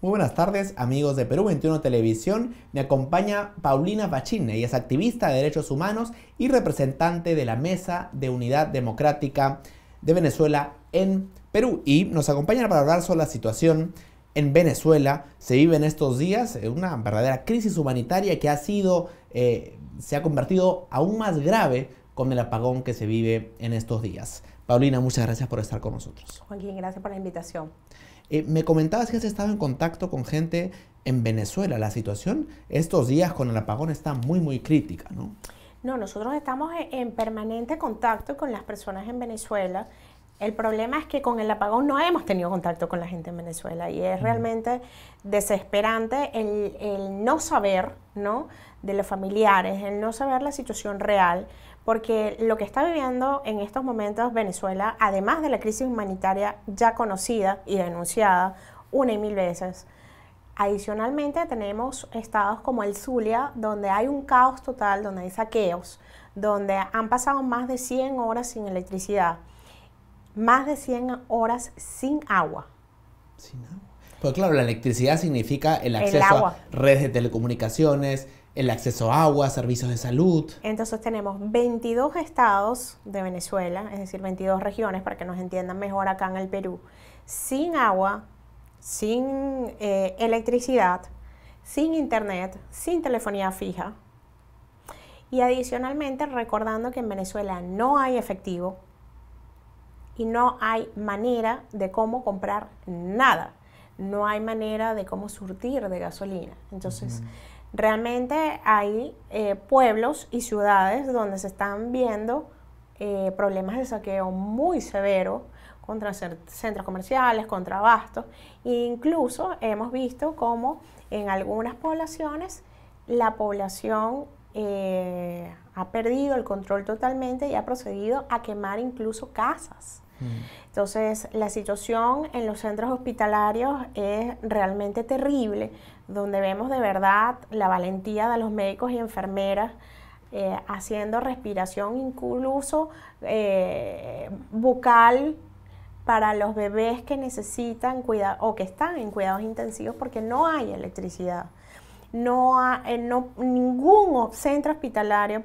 Muy buenas tardes, amigos de Perú 21 Televisión. Me acompaña Paulina Pachín. Ella es activista de derechos humanos y representante de la Mesa de Unidad Democrática de Venezuela en Perú. Y nos acompaña para hablar sobre la situación en Venezuela. Se vive en estos días una verdadera crisis humanitaria que se ha convertido aún más grave con el apagón que se vive en estos días. Paulina, muchas gracias por estar con nosotros. Joaquín, gracias por la invitación. Me comentabas que has estado en contacto con gente en Venezuela. La situación estos días con el apagón está muy crítica, ¿no? No, nosotros estamos en permanente contacto con las personas en Venezuela. El problema es que con el apagón no hemos tenido contacto con la gente en Venezuela y es realmente desesperante el no saber, ¿no?, de los familiares, el no saber la situación real, porque lo que está viviendo en estos momentos Venezuela, además de la crisis humanitaria ya conocida y denunciada una y mil veces, adicionalmente tenemos estados como el Zulia, donde hay un caos total, donde hay saqueos, donde han pasado más de 100 horas sin electricidad, más de 100 horas sin agua. Sin agua. Pues claro, la electricidad significa el acceso a redes de telecomunicaciones, el acceso a agua, servicios de salud. Entonces tenemos 22 estados de Venezuela, es decir, 22 regiones, para que nos entiendan mejor acá en el Perú, sin agua, sin electricidad, sin internet, sin telefonía fija. Y adicionalmente recordando que en Venezuela no hay efectivo y no hay manera de cómo comprar nada. No hay manera de cómo surtir de gasolina. Entonces, realmente hay pueblos y ciudades donde se están viendo problemas de saqueo muy severos contra centros comerciales, contra abastos. E incluso hemos visto cómo en algunas poblaciones la población ha perdido el control totalmente y ha procedido a quemar incluso casas. Entonces, la situación en los centros hospitalarios es realmente terrible, donde vemos de verdad la valentía de los médicos y enfermeras haciendo respiración incluso bucal para los bebés que necesitan cuidado o que están en cuidados intensivos porque no hay electricidad. Ningún centro hospitalario,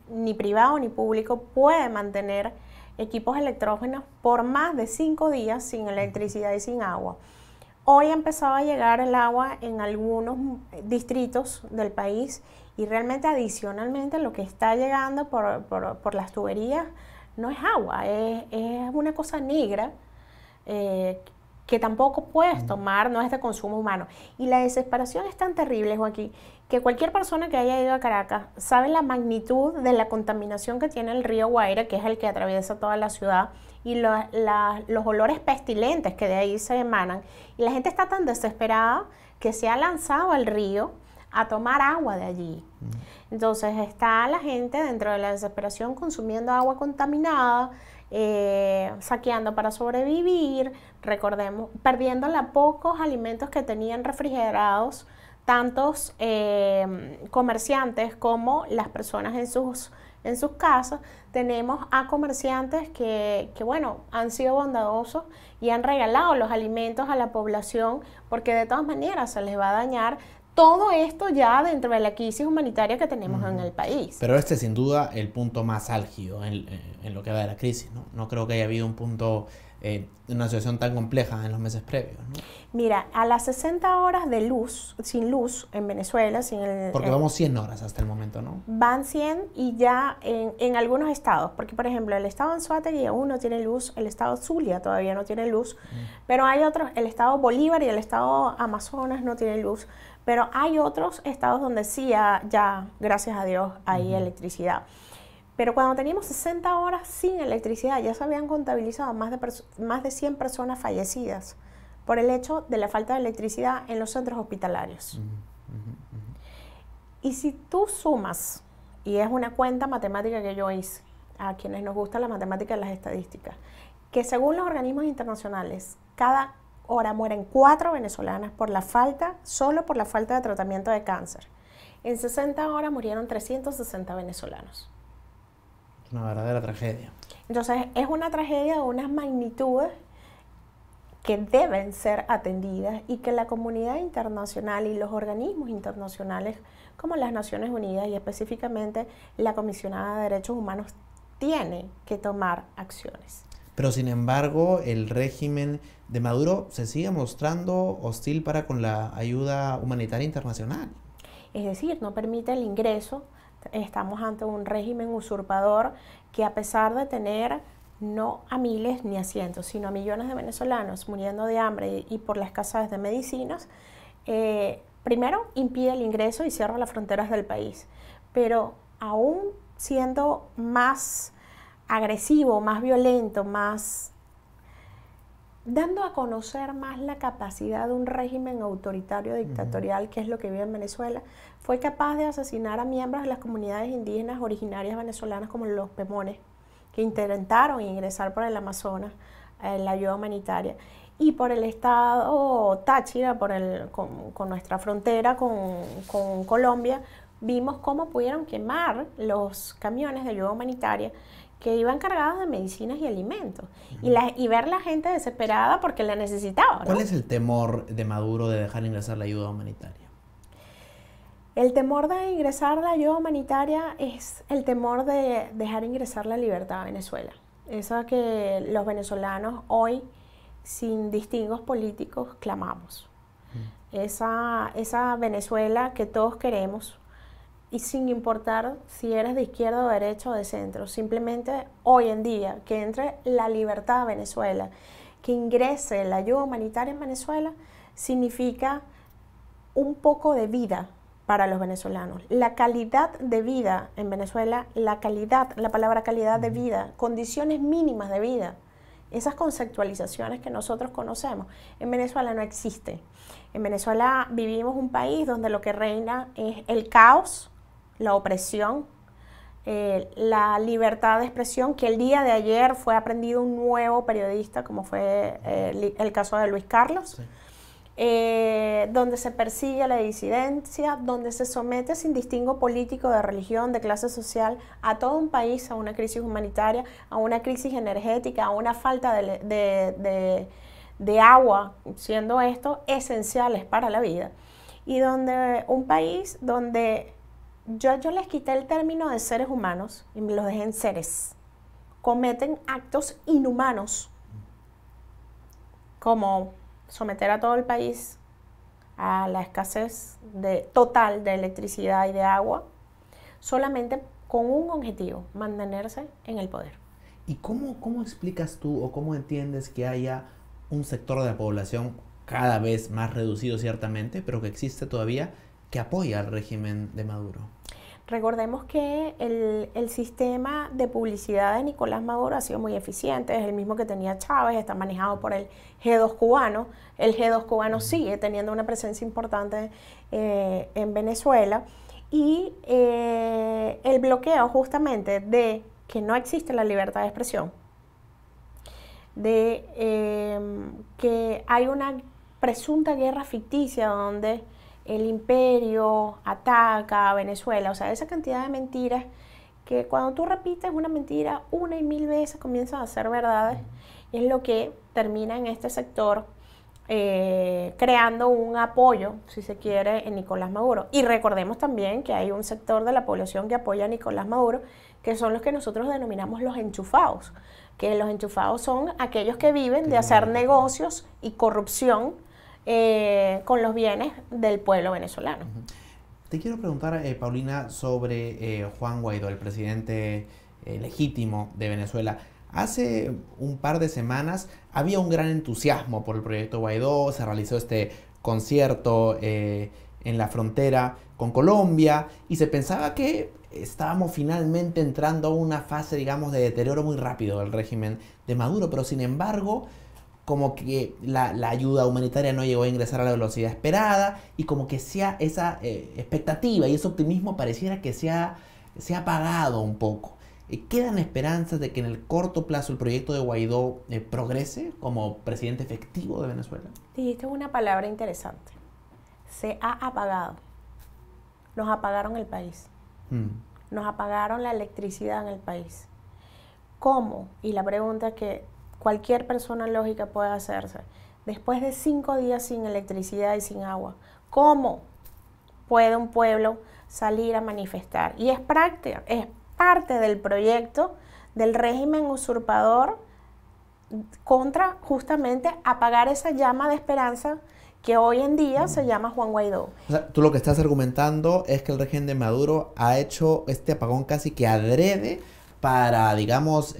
ni privado ni público, puede mantener equipos electrógenos por más de 5 días sin electricidad y sin agua. Hoy ha empezado a llegar el agua en algunos distritos del país y realmente adicionalmente lo que está llegando por las tuberías no es agua, es una cosa negra que tampoco puedes tomar, no es de consumo humano. Y la desesperación es tan terrible, Joaquín, que cualquier persona que haya ido a Caracas sabe la magnitud de la contaminación que tiene el río Guaira, que es el que atraviesa toda la ciudad, y los olores pestilentes que de ahí se emanan. Y la gente está tan desesperada que se ha lanzado al río a tomar agua de allí. Entonces está la gente dentro de la desesperación consumiendo agua contaminada, saqueando para sobrevivir, recordemos, perdiendo los pocos alimentos que tenían refrigerados, tantos comerciantes como las personas en sus casas. Tenemos a comerciantes que bueno, han sido bondadosos y han regalado los alimentos a la población porque de todas maneras se les va a dañar todo esto ya dentro de la crisis humanitaria que tenemos en el país. Pero este es sin duda el punto más álgido en lo que va de la crisis, ¿no? No creo que haya habido un punto, una situación tan compleja en los meses previos, ¿no? Mira, a las 60 horas de luz, sin luz en Venezuela, porque vamos 100 horas hasta el momento, ¿no? Van 100 y ya en algunos estados, porque por ejemplo el estado Anzoátegui aún no tiene luz, el estado Zulia todavía no tiene luz, pero hay otros, el estado Bolívar y el estado Amazonas no tienen luz, pero hay otros estados donde sí ya, gracias a Dios, hay electricidad. Pero cuando teníamos 60 horas sin electricidad, ya se habían contabilizado más de 100 personas fallecidas por el hecho de la falta de electricidad en los centros hospitalarios. Y si tú sumas, y es una cuenta matemática que yo hice, a quienes nos gusta la matemática y las estadísticas, que según los organismos internacionales, cada hora mueren 4 venezolanas solo por la falta de tratamiento de cáncer. En 60 horas murieron 360 venezolanos. Una verdadera tragedia. Entonces, es una tragedia de unas magnitudes que deben ser atendidas y que la comunidad internacional y los organismos internacionales como las Naciones Unidas y específicamente la Comisionada de Derechos Humanos tiene que tomar acciones. Pero sin embargo, el régimen de Maduro se sigue mostrando hostil para con la ayuda humanitaria internacional. Es decir, no permite el ingreso. Estamos ante un régimen usurpador que, a pesar de tener no a miles ni a cientos, sino a millones de venezolanos muriendo de hambre y por la escasez de medicinas, primero impide el ingreso y cierra las fronteras del país. Pero aún siendo más agresivo, más violento, más dando a conocer más la capacidad de un régimen autoritario dictatorial, que es lo que vive en Venezuela, fue capaz de asesinar a miembros de las comunidades indígenas originarias venezolanas como los Pemones, que intentaron ingresar por el Amazonas en la ayuda humanitaria, y por el estado Táchira, con nuestra frontera con Colombia, vimos cómo pudieron quemar los camiones de ayuda humanitaria que iban cargados de medicinas y alimentos, y ver la gente desesperada porque la necesitaba, ¿no? ¿Cuál es el temor de Maduro de dejar ingresar la ayuda humanitaria? El temor de ingresar la ayuda humanitaria es el temor de dejar ingresar la libertad a Venezuela. Esa que los venezolanos hoy, sin distingos políticos, clamamos. Esa Venezuela que todos queremos, y sin importar si eres de izquierda o derecha o de centro, simplemente hoy en día que entre la libertad a Venezuela, que ingrese la ayuda humanitaria en Venezuela, significa un poco de vida para los venezolanos. La calidad de vida en Venezuela, la palabra calidad de vida, condiciones mínimas de vida, esas conceptualizaciones que nosotros conocemos, en Venezuela no existen. En Venezuela vivimos un país donde lo que reina es el caos, la opresión, la libertad de expresión, que el día de ayer fue aprendido un nuevo periodista, como fue el caso de Luis Carlos, sí. Donde se persigue la disidencia, donde se somete sin distingo político, de religión, de clase social, a todo un país a una crisis humanitaria, a una crisis energética, a una falta de agua, siendo esto esenciales para la vida. Y donde un país donde yo les quité el término de seres humanos y me los dejé en seres, cometen actos inhumanos, como someter a todo el país a la escasez total de electricidad y de agua, solamente con un objetivo: mantenerse en el poder. ¿Y cómo explicas tú o cómo entiendes que haya un sector de la población cada vez más reducido ciertamente, pero que existe todavía, que apoya al régimen de Maduro? Recordemos que el sistema de publicidad de Nicolás Maduro ha sido muy eficiente, es el mismo que tenía Chávez, está manejado por el G2 cubano. El G2 cubano sigue teniendo una presencia importante en Venezuela, y el bloqueo justamente de que no existe la libertad de expresión, de que hay una presunta guerra ficticia donde el imperio ataca a Venezuela, o sea, esa cantidad de mentiras que cuando tú repites una mentira una y mil veces comienzan a ser verdades, es lo que termina en este sector creando un apoyo, si se quiere, en Nicolás Maduro. Y recordemos también que hay un sector de la población que apoya a Nicolás Maduro, que son los que nosotros denominamos los enchufados, que los enchufados son aquellos que viven de hacer negocios y corrupción con los bienes del pueblo venezolano. Te quiero preguntar, Paulina, sobre Juan Guaidó, el presidente legítimo de Venezuela. Hace un par de semanas había un gran entusiasmo por el proyecto Guaidó, se realizó este concierto en la frontera con Colombia y se pensaba que estábamos finalmente entrando a una fase, digamos, de deterioro muy rápido del régimen de Maduro, pero sin embargo, como que la ayuda humanitaria no llegó a ingresar a la velocidad esperada y como que esa expectativa y ese optimismo pareciera que se ha apagado un poco. ¿Quedan esperanzas de que en el corto plazo el proyecto de Guaidó progrese como presidente efectivo de Venezuela? Dijiste una palabra interesante. Se ha apagado. Nos apagaron el país. Nos apagaron la electricidad en el país. ¿Cómo? Y la pregunta que cualquier persona lógica puede hacerse. después de 5 días sin electricidad y sin agua. ¿Cómo puede un pueblo salir a manifestar? Y es parte del proyecto del régimen usurpador contra justamente apagar esa llama de esperanza que hoy en día se llama Juan Guaidó. O sea, tú lo que estás argumentando es que el régimen de Maduro ha hecho este apagón casi que adrede para, digamos,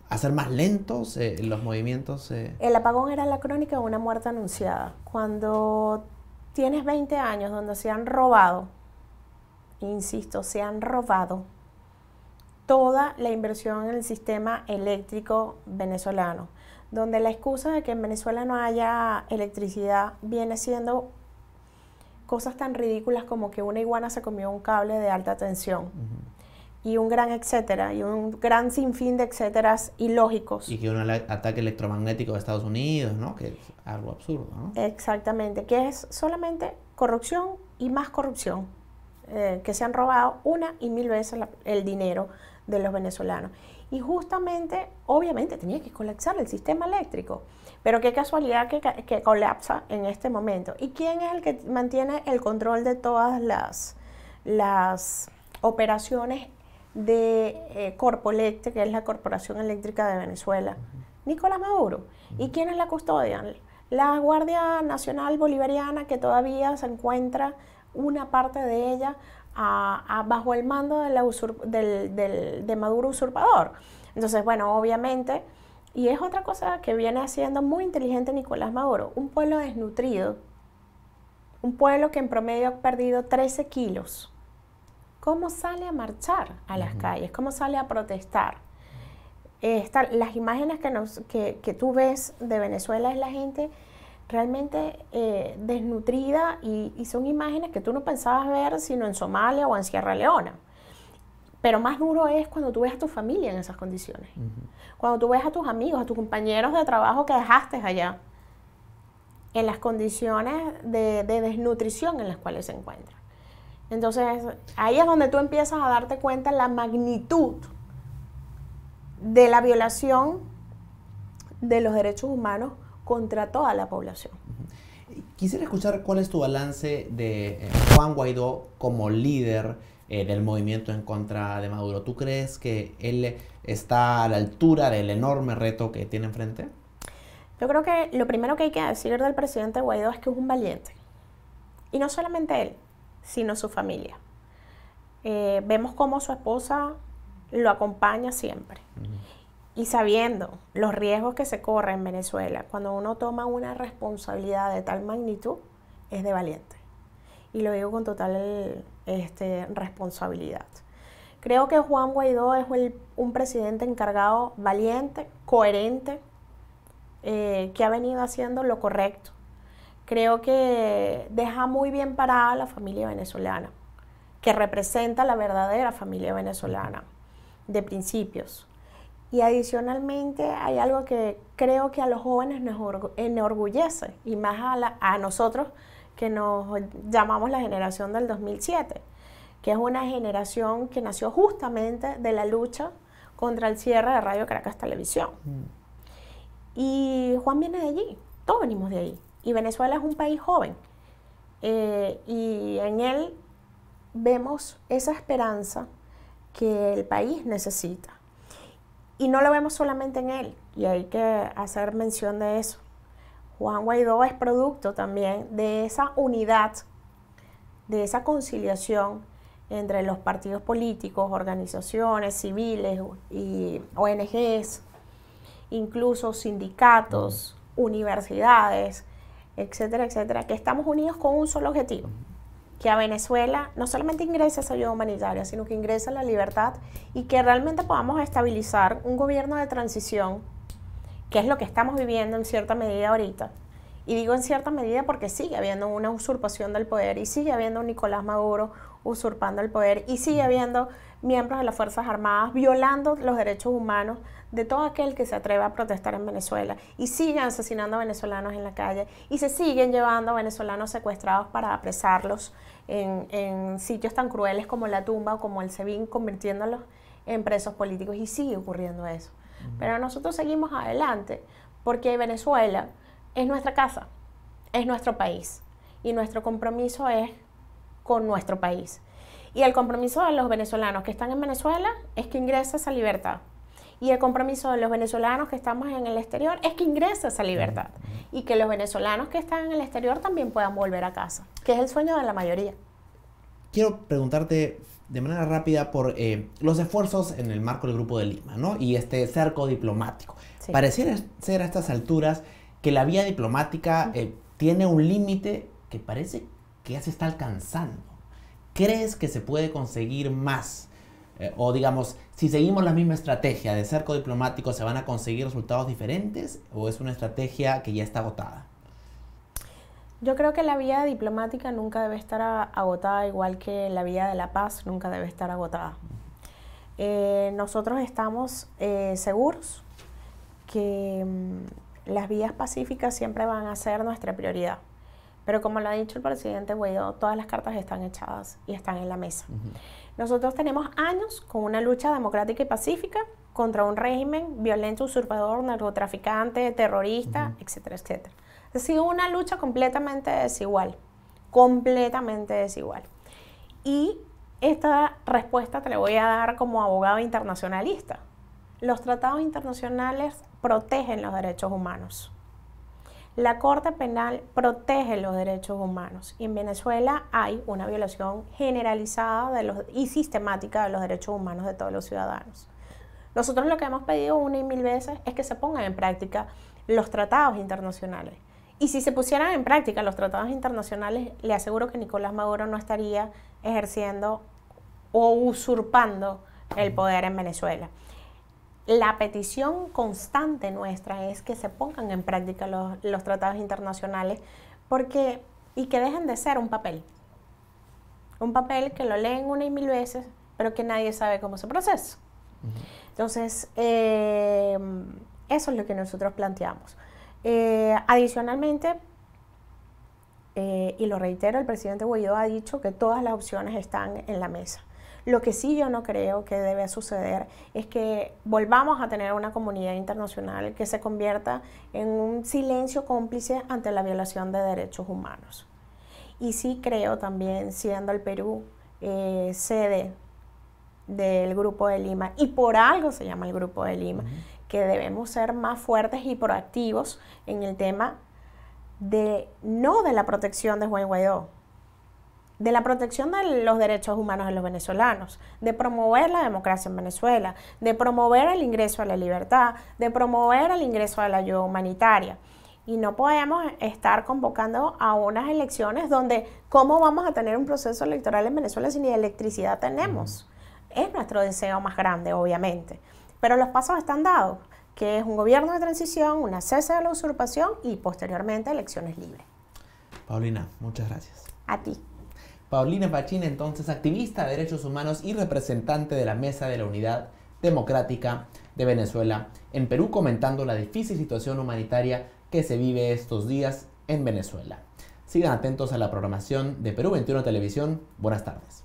hacer más lentos los movimientos. El apagón era la crónica de una muerte anunciada. Cuando tienes 20 años donde se han robado, insisto, se han robado toda la inversión en el sistema eléctrico venezolano, donde la excusa de que en Venezuela no haya electricidad viene siendo cosas tan ridículas como que una iguana se comió un cable de alta tensión. Y un gran etcétera, y un gran sinfín de etcéteras ilógicos. Y que un ataque electromagnético de Estados Unidos, ¿no? Que es algo absurdo, ¿no? Exactamente, que es solamente corrupción y más corrupción, que se han robado 1 y 1000 veces el dinero de los venezolanos. Y justamente, obviamente, tenía que colapsar el sistema eléctrico. Pero qué casualidad que colapsa en este momento. ¿Y quién es el que mantiene el control de todas las operaciones de Corpoelect, que es la Corporación Eléctrica de Venezuela? Nicolás Maduro. ¿Y quién es la custodia? La Guardia Nacional Bolivariana, que todavía se encuentra una parte de ella bajo el mando de Maduro usurpador. Entonces, bueno, obviamente, y es otra cosa que viene haciendo muy inteligente Nicolás Maduro, un pueblo desnutrido, un pueblo que en promedio ha perdido 13 kilos. ¿Cómo sale a marchar a las calles? ¿Cómo sale a protestar? Las imágenes que tú ves de Venezuela es la gente realmente desnutrida y son imágenes que tú no pensabas ver sino en Somalia o en Sierra Leona. Pero más duro es cuando tú ves a tu familia en esas condiciones. Cuando tú ves a tus amigos, a tus compañeros de trabajo que dejaste allá, en las condiciones de desnutrición en las cuales se encuentran. Entonces, ahí es donde tú empiezas a darte cuenta la magnitud de la violación de los derechos humanos contra toda la población. Quisiera escuchar cuál es tu balance de Juan Guaidó como líder del movimiento en contra de Maduro. ¿Tú crees que él está a la altura del enorme reto que tiene enfrente? Yo creo que lo primero que hay que decir del presidente Guaidó es que es un valiente. Y no solamente él, sino su familia. Vemos cómo su esposa lo acompaña siempre. Y sabiendo los riesgos que se corren en Venezuela, cuando uno toma una responsabilidad de tal magnitud, es de valiente. Y lo digo con total responsabilidad. Creo que Juan Guaidó es un presidente encargado, valiente, coherente, que ha venido haciendo lo correcto. Creo que deja muy bien parada a la familia venezolana, que representa la verdadera familia venezolana, de principios. Y adicionalmente hay algo que creo que a los jóvenes nos enorgullece, y más a nosotros que nos llamamos la generación del 2007, que es una generación que nació justamente de la lucha contra el cierre de Radio Caracas Televisión. Y Juan viene de allí, todos venimos de allí. Y Venezuela es un país joven. Y en él vemos esa esperanza que el país necesita. Y no lo vemos solamente en él, y hay que hacer mención de eso. Juan Guaidó es producto también de esa unidad, de esa conciliación entre los partidos políticos, organizaciones civiles y ONGs, incluso sindicatos, universidades, etcétera, etcétera, que estamos unidos con un solo objetivo: que a Venezuela no solamente ingrese esa ayuda humanitaria, sino que ingrese la libertad y que realmente podamos estabilizar un gobierno de transición, que es lo que estamos viviendo en cierta medida ahorita. Y digo en cierta medida porque sigue habiendo una usurpación del poder, y sigue habiendo un Nicolás Maduro usurpando el poder, y sigue habiendo miembros de las Fuerzas Armadas violando los derechos humanos de todo aquel que se atreve a protestar en Venezuela, y siguen asesinando a venezolanos en la calle, y se siguen llevando a venezolanos secuestrados para apresarlos en sitios tan crueles como La Tumba o como el SEBIN, convirtiéndolos en presos políticos, y sigue ocurriendo eso. Pero nosotros seguimos adelante porque Venezuela es nuestra casa, es nuestro país y nuestro compromiso es con nuestro país. Y el compromiso de los venezolanos que están en Venezuela es que ingrese esa libertad. Y el compromiso de los venezolanos que estamos en el exterior es que ingrese esa libertad. Y que los venezolanos que están en el exterior también puedan volver a casa, que es el sueño de la mayoría. Quiero preguntarte de manera rápida por los esfuerzos en el marco del Grupo de Lima, ¿no? Y este cerco diplomático. Sí. Pareciera ser a estas alturas que la vía diplomática tiene un límite que parece que ya se está alcanzando. ¿Crees que se puede conseguir más? O digamos, si seguimos la misma estrategia de cerco diplomático, ¿se van a conseguir resultados diferentes? ¿O es una estrategia que ya está agotada? Yo creo que la vía diplomática nunca debe estar agotada, igual que la vía de la paz nunca debe estar agotada. Nosotros estamos seguros que las vías pacíficas siempre van a ser nuestra prioridad. Pero como lo ha dicho el presidente Guaidó, todas las cartas están echadas y están en la mesa. Nosotros tenemos años con una lucha democrática y pacífica contra un régimen violento, usurpador, narcotraficante, terrorista, etcétera, etcétera. Ha sido una lucha completamente desigual. Y esta respuesta te la voy a dar como abogado internacionalista. Los tratados internacionales protegen los derechos humanos. La Corte Penal protege los derechos humanos y en Venezuela hay una violación generalizada y sistemática de los derechos humanos de todos los ciudadanos. Nosotros lo que hemos pedido una y mil veces es que se pongan en práctica los tratados internacionales. Y si se pusieran en práctica los tratados internacionales, le aseguro que Nicolás Maduro no estaría ejerciendo o usurpando el poder en Venezuela. La petición constante nuestra es que se pongan en práctica los tratados internacionales y que dejen de ser un papel que lo leen una y mil veces, pero que nadie sabe cómo se procesa. Entonces, eso es lo que nosotros planteamos. Adicionalmente, y lo reitero, el presidente Guaidó ha dicho que todas las opciones están en la mesa. Lo que sí yo no creo que debe suceder es que volvamos a tener una comunidad internacional que se convierta en un silencio cómplice ante la violación de derechos humanos. Y sí creo también, siendo el Perú sede del Grupo de Lima, y por algo se llama el Grupo de Lima, que debemos ser más fuertes y proactivos en el tema no de la protección de Juan Guaidó, de la protección de los derechos humanos de los venezolanos, de promover la democracia en Venezuela, de promover el ingreso a la libertad, de promover el ingreso a la ayuda humanitaria. Y no podemos estar convocando a unas elecciones donde, ¿cómo vamos a tener un proceso electoral en Venezuela si ni electricidad tenemos? Es nuestro deseo más grande, obviamente. Pero los pasos están dados, que es un gobierno de transición, una cese de la usurpación y posteriormente elecciones libres. Paulina, muchas gracias. A ti. Paulina Pachín, entonces activista de derechos humanos y representante de la Mesa de la Unidad Democrática de Venezuela en Perú, comentando la difícil situación humanitaria que se vive estos días en Venezuela. Sigan atentos a la programación de Perú 21 Televisión. Buenas tardes.